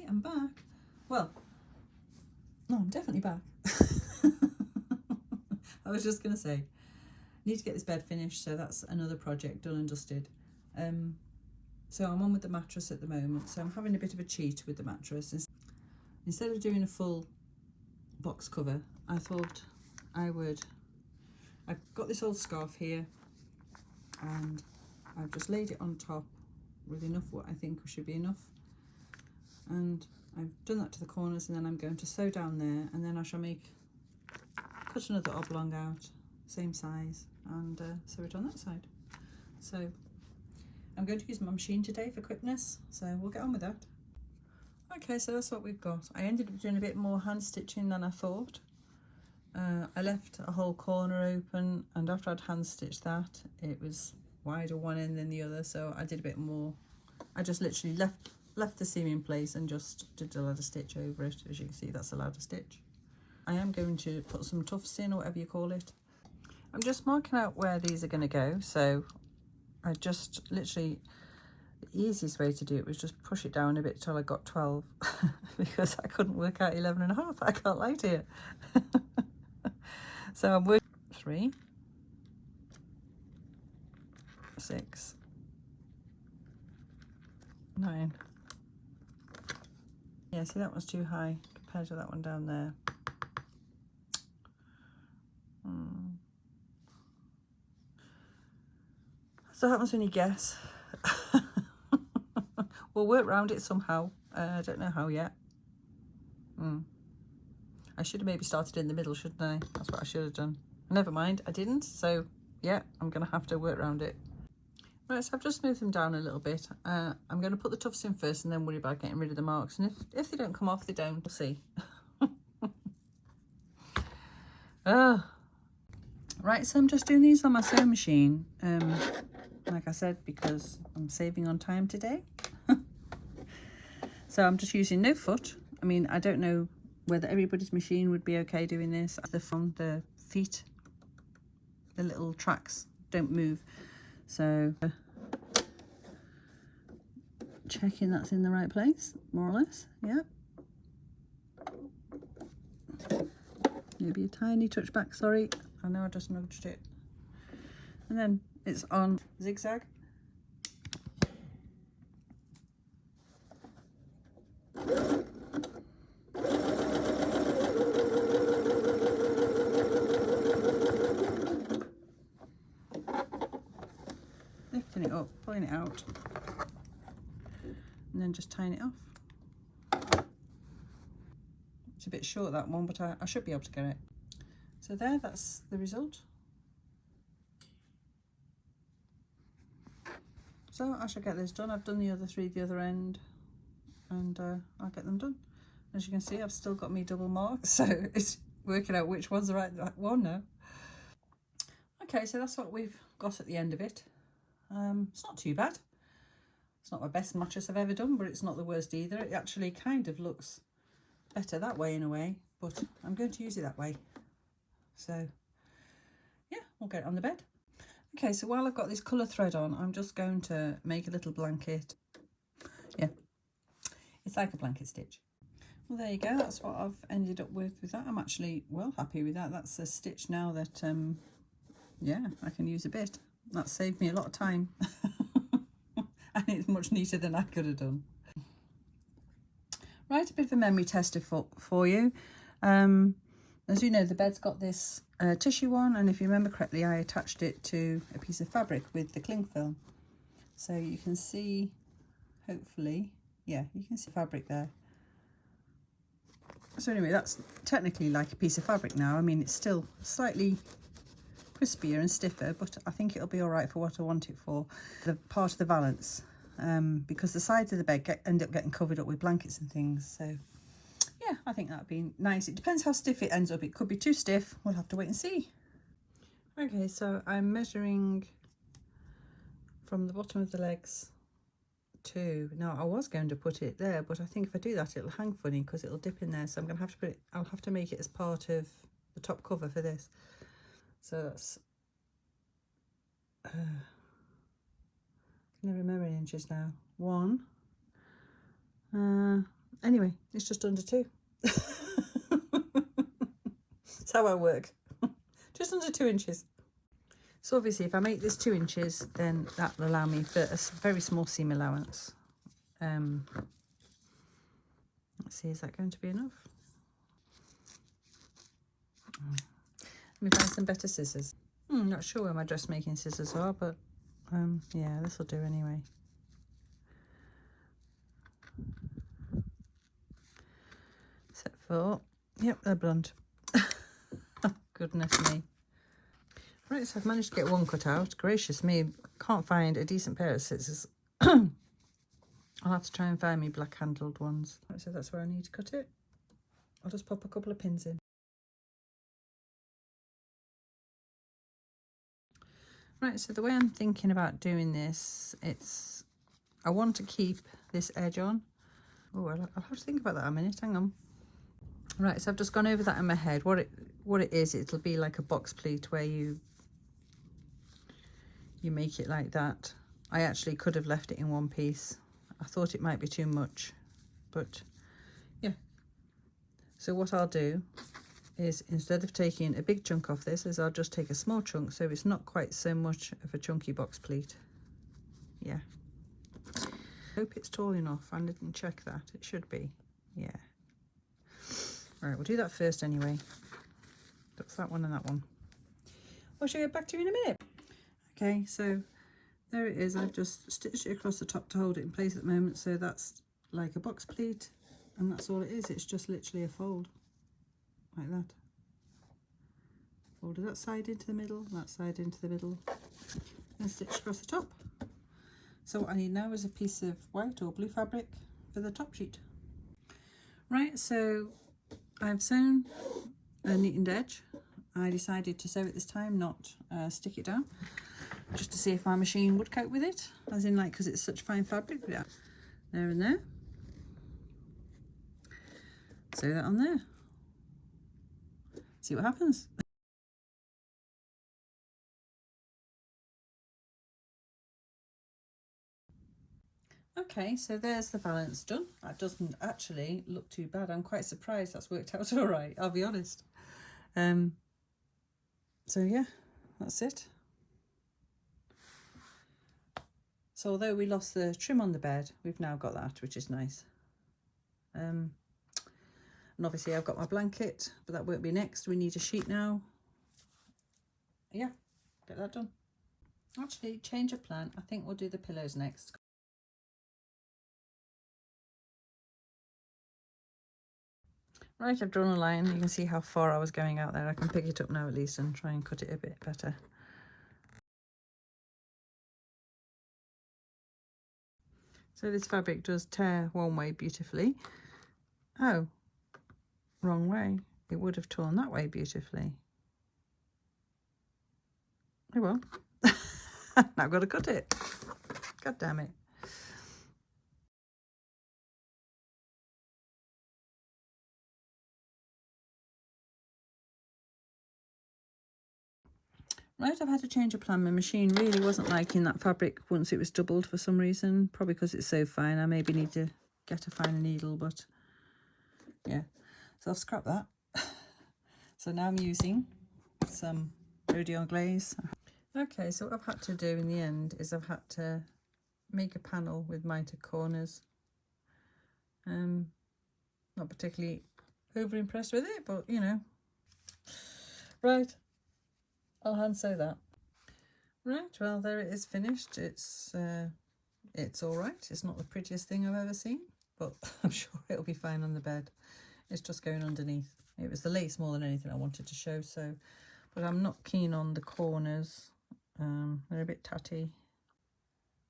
I'm back. Well, no, I'm definitely back. I was just going to say, need to get this bed finished, so that's another project done and dusted. So I'm on with the mattress at the moment, so I'm having a bit of a cheat with the mattress. Instead of doing a full box cover, I thought I've got this old scarf here, and I've just laid it on top with enough what I think should be enough, and I've done that to the corners, and then I'm going to sew down there, and then I shall cut another oblong out, same size, and sew it on that side. So I'm going to use my machine today for quickness, so we'll get on with that. Okay, so that's what we've got. I ended up doing a bit more hand stitching than I thought. I left a whole corner open, and after I'd hand stitched that, it was wider one end than the other, so I did a bit more. I just literally left the seam in place and just did a ladder stitch over it. As you can see, that's a ladder stitch. I am going to put some tufts in, or whatever you call it. I'm just marking out where these are going to go, so I just literally, the easiest way to do it was just push it down a bit till I got 12 because I couldn't work out 11 and a half. I can't lie to you. So I'm working 3, 6, 9. Yeah, see, that one's too high compared to that one down there. So what happens when you guess? We'll work around it somehow. I don't know how yet. I should have maybe started in the middle, shouldn't I? That's what I should have done. Never mind, I didn't. So yeah, I'm going to have to work around it. Right, so I've just moved them down a little bit. I'm going to put the tufts in first and then worry about getting rid of the marks. And if they don't come off, they don't. We'll see. Right, so I'm just doing these on my sewing machine. Like I said, because I'm saving on time today. So I'm just using no foot. I mean, I don't know whether everybody's machine would be okay doing this. The feet, the little tracks don't move. So checking that's in the right place, more or less. Yeah. Maybe a tiny touch back, sorry. I know I just nudged it. And then it's on zigzag. Lifting it up, pulling it out, and then just tying it off. It's a bit short, that one, but I should be able to get it. So there, that's the result. So I shall get this done. I've done the other 3 the other end, and I'll get them done. As you can see, I've still got me double marks, so it's working out which one's the right one now. Okay, so that's what we've got at the end of it. It's not too bad. It's not my best mattress I've ever done, but it's not the worst either. It actually kind of looks better that way in a way, but I'm going to use it that way. So yeah, we'll get it on the bed. Okay, so while I've got this colour thread on, I'm just going to make a little blanket. Yeah, it's like a blanket stitch. Well, there you go. That's what I've ended up with that. I'm actually well happy with that. That's a stitch now that, yeah, I can use a bit. That saved me a lot of time. And it's much neater than I could have done. Right, a bit of a memory tester for you. As you know, the bed's got this tissue on, and if you remember correctly, I attached it to a piece of fabric with the cling film. So you can see, hopefully, yeah, you can see fabric there. So anyway, that's technically like a piece of fabric now. I mean, it's still slightly crispier and stiffer, but I think it'll be all right for what I want it for. The part of the valance, because the sides of the bed end up getting covered up with blankets and things. So yeah, I think that'd be nice. It depends how stiff it ends up. It could be too stiff. We'll have to wait and see. Okay, so I'm measuring from the bottom of the legs to, now I was going to put it there, but I think if I do that it'll hang funny because it'll dip in there, so I'm gonna have to put it, I'll have to make it as part of the top cover for this. So that's I can never remember in inches now. 1, Anyway, it's just under 2. That's how I work. Just under 2 inches. So obviously if I make this 2 inches, then that will allow me for a very small seam allowance. Let's see, is that going to be enough? Let me find some better scissors. Not sure where my dressmaking scissors are, but yeah, this will do anyway. Except for, yep, they're blunt. Oh, goodness me. Right, so I've managed to get one cut out. Gracious me, can't find a decent pair of scissors. I'll have to try and find me black handled ones. Right, so that's where I need to cut it. I'll just pop a couple of pins in. Right, so the way I'm thinking about doing this, I want to keep this edge on. Oh, I'll have to think about that a minute, hang on. Right, so I've just gone over that in my head. What it is, it'll be like a box pleat where you make it like that. I actually could have left it in one piece. I thought it might be too much, but yeah. So what I'll do is, instead of taking a big chunk off this, is I'll just take a small chunk so it's not quite so much of a chunky box pleat. Yeah. Hope it's tall enough. I didn't check that. It should be. Yeah. Right, we'll do that first anyway. That's that one and that one. I shall get back to you in a minute. Okay, so there it is. I've just stitched it across the top to hold it in place at the moment. So that's like a box pleat, and that's all it is. It's just literally a fold like that. Folded that side into the middle, that side into the middle, and stitch across the top. So what I need now is a piece of white or blue fabric for the top sheet. Right, so I've sewn a neatened edge. I decided to sew it this time, not stick it down, just to see if my machine would cope with it, as in like, because it's such fine fabric. Yeah, there and there. Sew that on there. See what happens. Okay, so there's the valance done. That doesn't actually look too bad. I'm quite surprised that's worked out all right, I'll be honest. So yeah, that's it. So although we lost the trim on the bed, we've now got that, which is nice. And obviously I've got my blanket, but that won't be next. We need a sheet now. Yeah, get that done. Actually, change of plan. I think we'll do the pillows next. Right, I've drawn a line. You can see how far I was going out there. I can pick it up now at least and try and cut it a bit better. So this fabric does tear one way beautifully. Oh, wrong way. It would have torn that way beautifully. Oh well. Now I've got to cut it. God damn it. Right, I've had to change a plan. My machine really wasn't liking that fabric once it was doubled for some reason. Probably because it's so fine. I maybe need to get a finer needle, but yeah. So I've scrapped that. So now I'm using some rhodion glaze. Okay, so what I've had to do in the end is I've had to make a panel with mitered corners. Not particularly over impressed with it, but you know. Right, I'll hand sew that. Right, well there it is finished. It's all right. It's not the prettiest thing I've ever seen, but I'm sure it'll be fine on the bed. It's just going underneath. It was the lace more than anything I wanted to show, so, but I'm not keen on the corners. They're a bit tatty.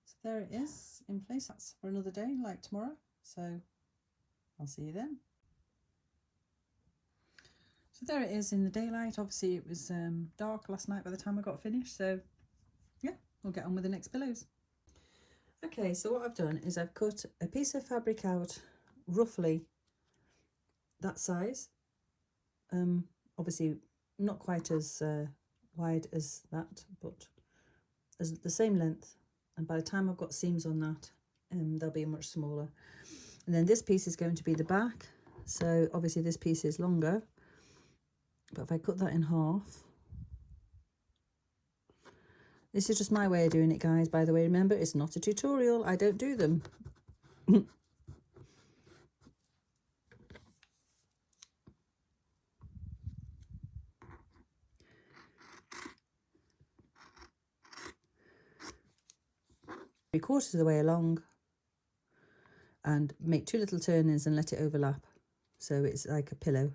So there it is in place. That's for another day, like tomorrow. So I'll see you then. So there it is in the daylight. Obviously it was dark last night by the time I got finished. So yeah, we'll get on with the next pillows. Okay, so what I've done is I've cut a piece of fabric out roughly that size. Obviously not quite as wide as that, but as the same length. And by the time I've got seams on that, they'll be much smaller. And then this piece is going to be the back. So obviously this piece is longer, but if I cut that in half, this is just my way of doing it, guys. By the way, remember, it's not a tutorial. I don't do them. Three-quarters of the way along, and make 2 little turn-ins and let it overlap, so it's like a pillow.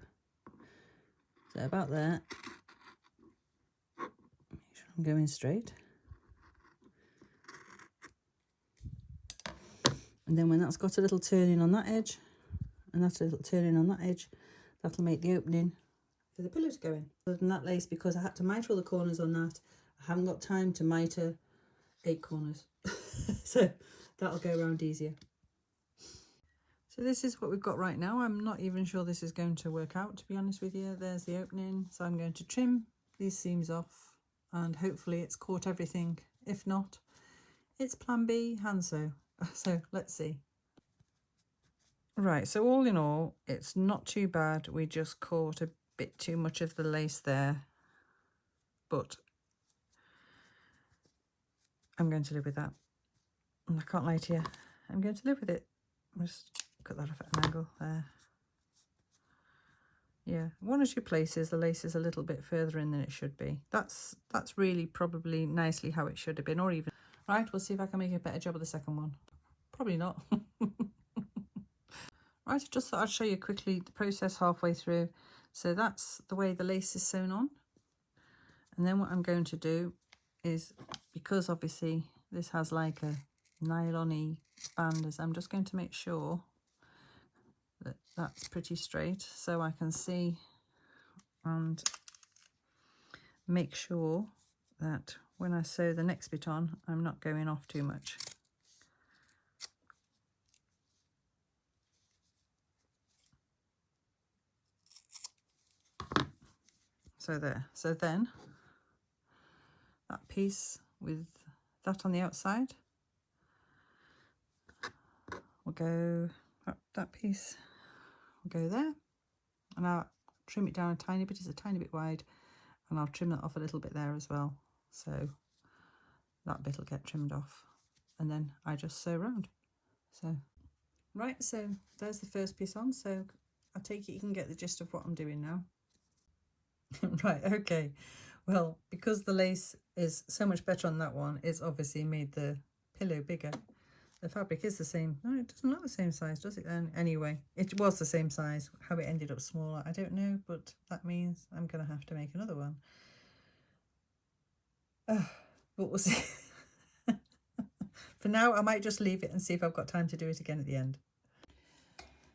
So about there. Make sure I'm going straight. And then when that's got a little turn-in on that edge, and that's a little turn-in on that edge, that'll make the opening for the pillow to go in. Other than that lace, because I had to miter all the corners on that, I haven't got time to miter 8 corners. So that'll go around easier. So this is what we've got right now. I'm not even sure this is going to work out, to be honest with you. There's the opening. So I'm going to trim these seams off, and hopefully it's caught everything. If not, it's plan B, hand sew. So let's see. Right, so all in all, it's not too bad. We just caught a bit too much of the lace there, but I'm going to live with that. And I can't lie to you, I'm going to live with it. I'll just cut that off at an angle there. Yeah, 1 or 2 places the lace is a little bit further in than it should be. That's really probably nicely how it should have been, or even. Right, we'll see if I can make a better job of the second one. Probably not. Right, I just thought I'd show you quickly the process halfway through. So that's the way the lace is sewn on. And then what I'm going to do is, because obviously this has like a nylon-y band, is I'm just going to make sure that that's pretty straight, so I can see and make sure that when I sew the next bit on, I'm not going off too much. So there. So then that piece with that on the outside will go, that piece will go there, and I'll trim it down a tiny bit. It's a tiny bit wide, and I'll trim that off a little bit there as well, so that bit will get trimmed off, and then I just sew around. So right, so there's the first piece on. So I take it you can get the gist of what I'm doing now. Right, okay, well, because the lace is so much better on that one, it's obviously made the pillow bigger. The fabric is the same. No, it doesn't look the same size, does it then? Anyway, it was the same size. How it ended up smaller, I don't know, but that means I'm going to have to make another one. But we'll see. For now, I might just leave it and see if I've got time to do it again at the end.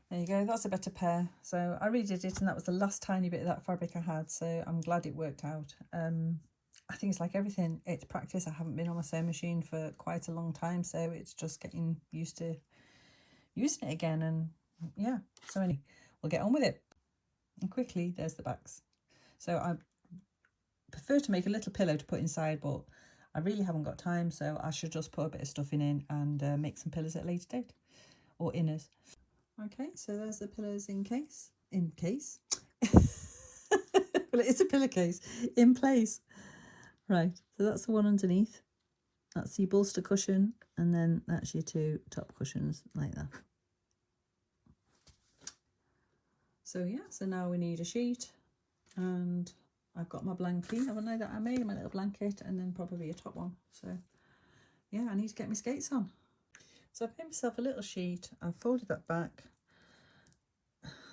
There you go, that's a better pair. So I redid it, and that was the last tiny bit of that fabric I had, so I'm glad it worked out. I think it's like everything, it's practice. I haven't been on my sewing machine for quite a long time, so it's just getting used to using it again. And yeah, so anyway, we'll get on with it. And quickly, there's the backs. So I prefer to make a little pillow to put inside, but I really haven't got time, so I should just put a bit of stuffing in and make some pillows at a later date, or inners. Okay, so there's the pillows in case. Well, it's a pillowcase in place. Right, so that's the one underneath. That's your bolster cushion, and then that's your 2 top cushions, like that. So yeah, so now we need a sheet, and I've got my blankie, haven't I, that I made, my little blanket, and then probably a top one. So yeah, I need to get my skates on. So I've made myself a little sheet. I've folded that back.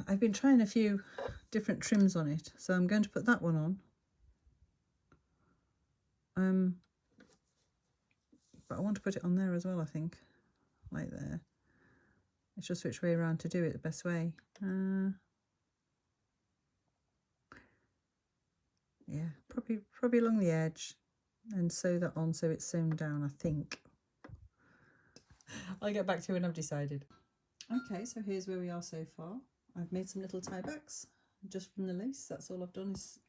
I've been trying a few different trims on it, so I'm going to put that one on. But I want to put it on there as well, I think, like there. It's just which way around to do it the best way. Yeah, probably along the edge, and sew that on so it's sewn down, I think. I'll get back to you when I've decided. Okay, so here's where we are so far. I've made some little tie backs just from the lace. That's all I've done, is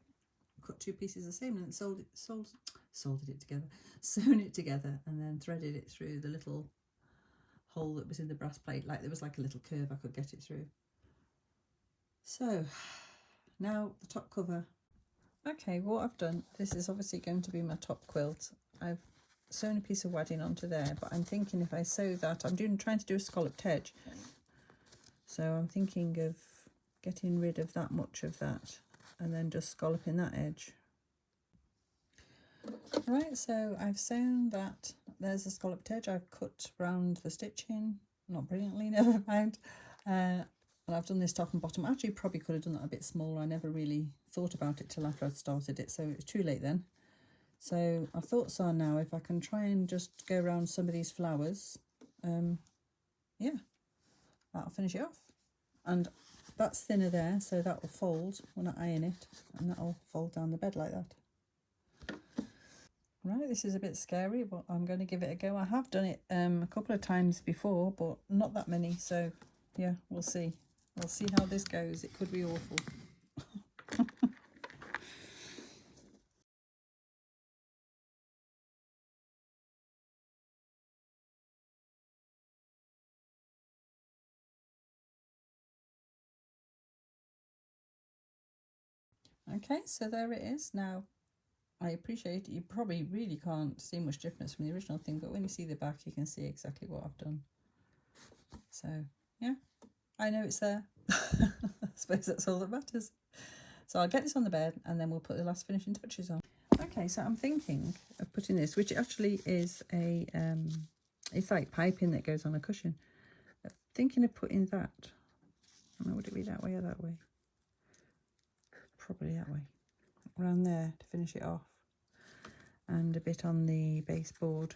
cut 2 pieces the same and sewn it together, and then threaded it through the little hole that was in the brass plate, like there was like a little curve I could get it through. So now the top cover. Okay, what I've done, this is obviously going to be my top quilt. I've sewn a piece of wadding onto there, but I'm thinking if I sew that, I'm trying to do a scalloped edge. So I'm thinking of getting rid of that much of that and then just scalloping that edge. Right, so I've sewn that. There's a scalloped edge. I've cut round the stitching, not brilliantly, never mind. And I've done this top and bottom. Actually, probably could have done that a bit smaller. I never really thought about it till after I'd started it, so it's too late then. So my thoughts are now, if I can try and just go around some of these flowers, yeah, that'll finish it off. And that's thinner there, so that will fold when I iron it, and that'll fold down the bed like that. Right, this is a bit scary, but I'm going to give it a go. I have done it a couple of times before, but not that many, so yeah, we'll see. We'll see how this goes. It could be awful. Okay, so there it is. Now, I appreciate it. You probably really can't see much difference from the original thing, but when you see the back, you can see exactly what I've done. So, yeah, I know it's there. I suppose that's all that matters. So I'll get this on the bed and then we'll put the last finishing touches on. Okay, so I'm thinking of putting this, which actually is a, it's like piping that goes on a cushion. I'm thinking of putting that, I don't know, would it be that way or that way? Probably that way. Around there to finish it off. And a bit on the baseboard,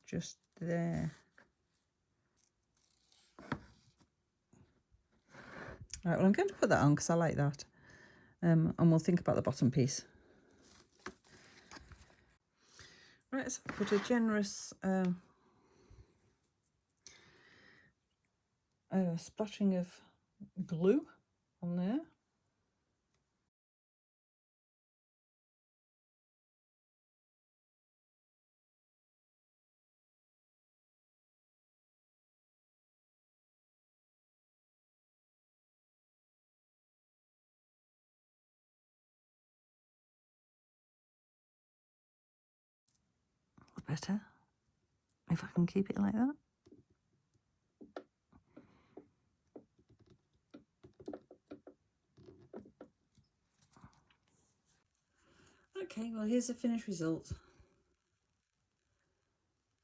just there. Right, well, I'm going to put that on because I like that. And we'll think about the bottom piece. Right, so put a generous splattering of glue on there. Better if I can keep it like that. Okay, well, here's the finished result.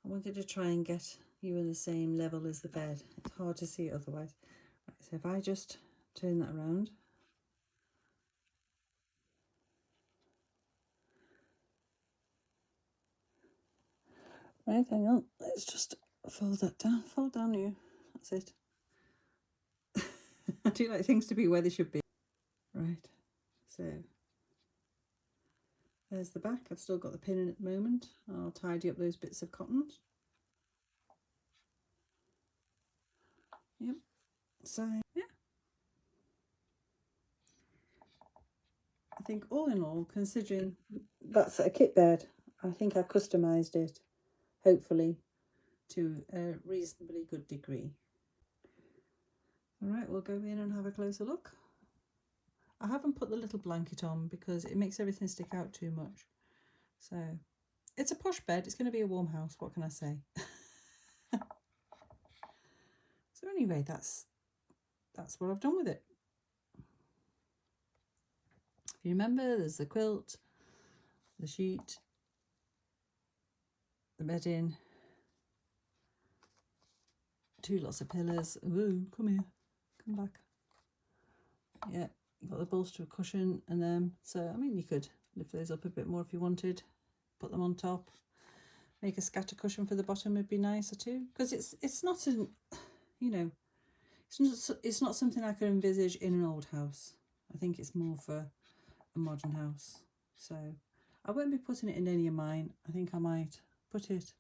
I wanted to try and get you in the same level as the bed. It's hard to see it otherwise. Right, so if I just turn that around. Right, hang on. Let's just fold that down. Fold down you. That's it. I do like things to be where they should be. Right, so there's the back. I've still got the pin in at the moment. I'll tidy up those bits of cotton. Yep. So, yeah. I think all in all, considering that's a kit bed, I think I've customised it, hopefully, to a reasonably good degree. All right, we'll go in and have a closer look. I haven't put the little blanket on because it makes everything stick out too much. So it's a posh bed. It's going to be a warm house. What can I say? So anyway, that's what I've done with it. If you remember, there's the quilt, the sheet, the bedding, 2 lots of pillars. Ooh, come here, come back. Yeah, you've got the bolster cushion and then, so I mean, you could lift those up a bit more if you wanted, put them on top. Make a scatter cushion for the bottom would be nicer too, because it's not a, you know, it's not something I could envisage in an old house. I think it's more for a modern house. So I won't be putting it in any of mine. I think I might put it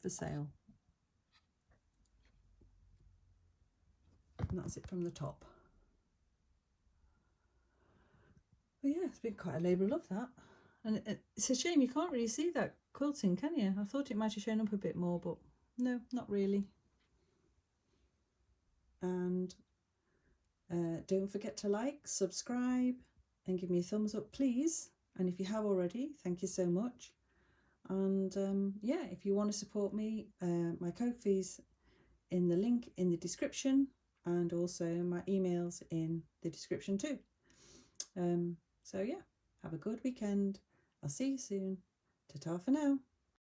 for sale. And that's it from the top. But yeah, it's been quite a labour of love, that. And it's a shame you can't really see that quilting, can you? I thought it might have shown up a bit more, but no, not really. and don't forget to like, subscribe, and give me a thumbs up, please. And if you have already, thank you so much. And yeah, if you want to support me, my Ko-fi's in the link in the description, and also my emails in the description too. So yeah, have a good weekend. I'll see you soon. Ta-ta for now.